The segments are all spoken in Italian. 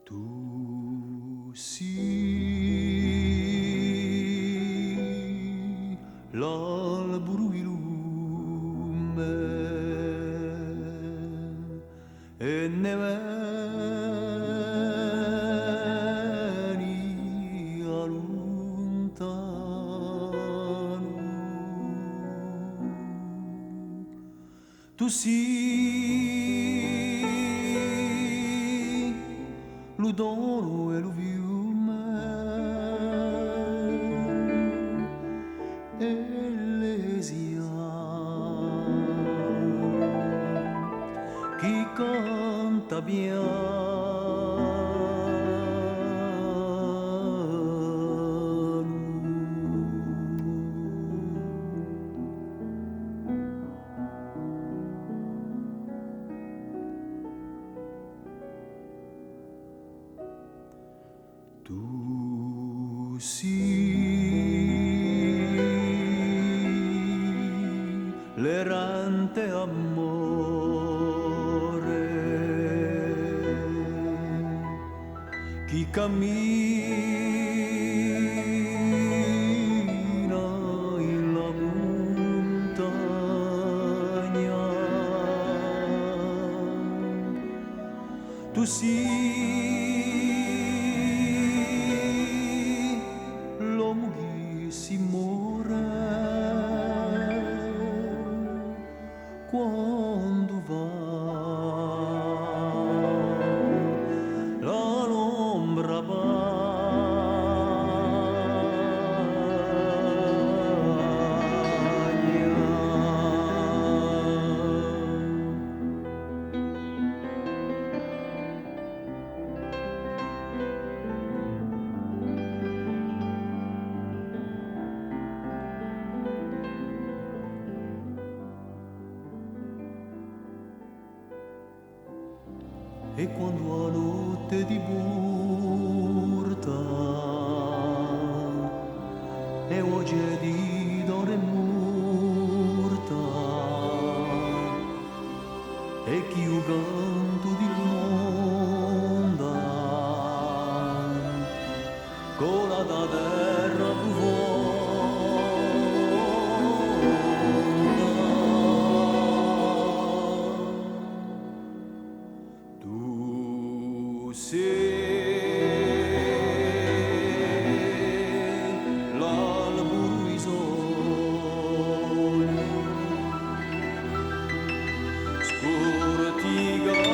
Tu sii l'albero di lume e ne veni a lontano. Tu sii lo dono e lo fiume e l'esia chi canta Tu sii l'errante amore chi cammina in la montagna. Tu sii l'uomo che si muore quando va l'ombra e quando a notte di burta e oggi è di d'ore morta e chi io canto di monda cola da terra Tu sei l'albero di sogni, scorticato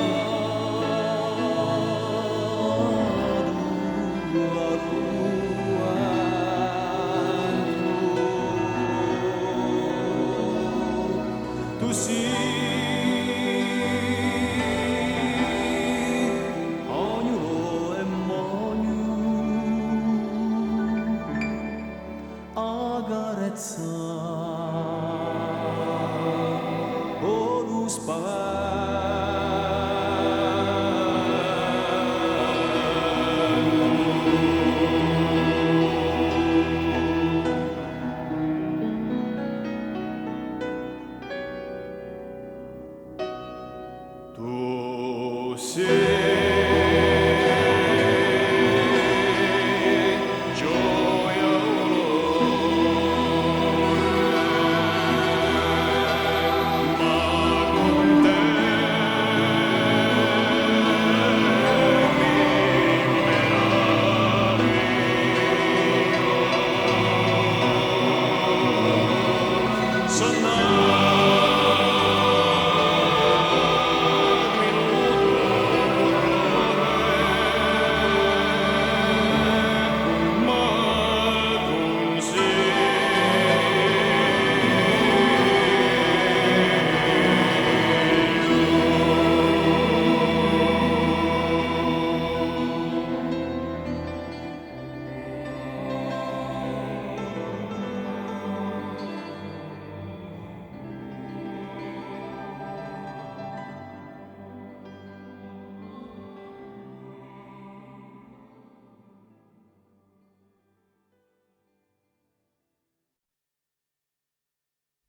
tu sii ognuno è mogno a carezza o lo Tu sei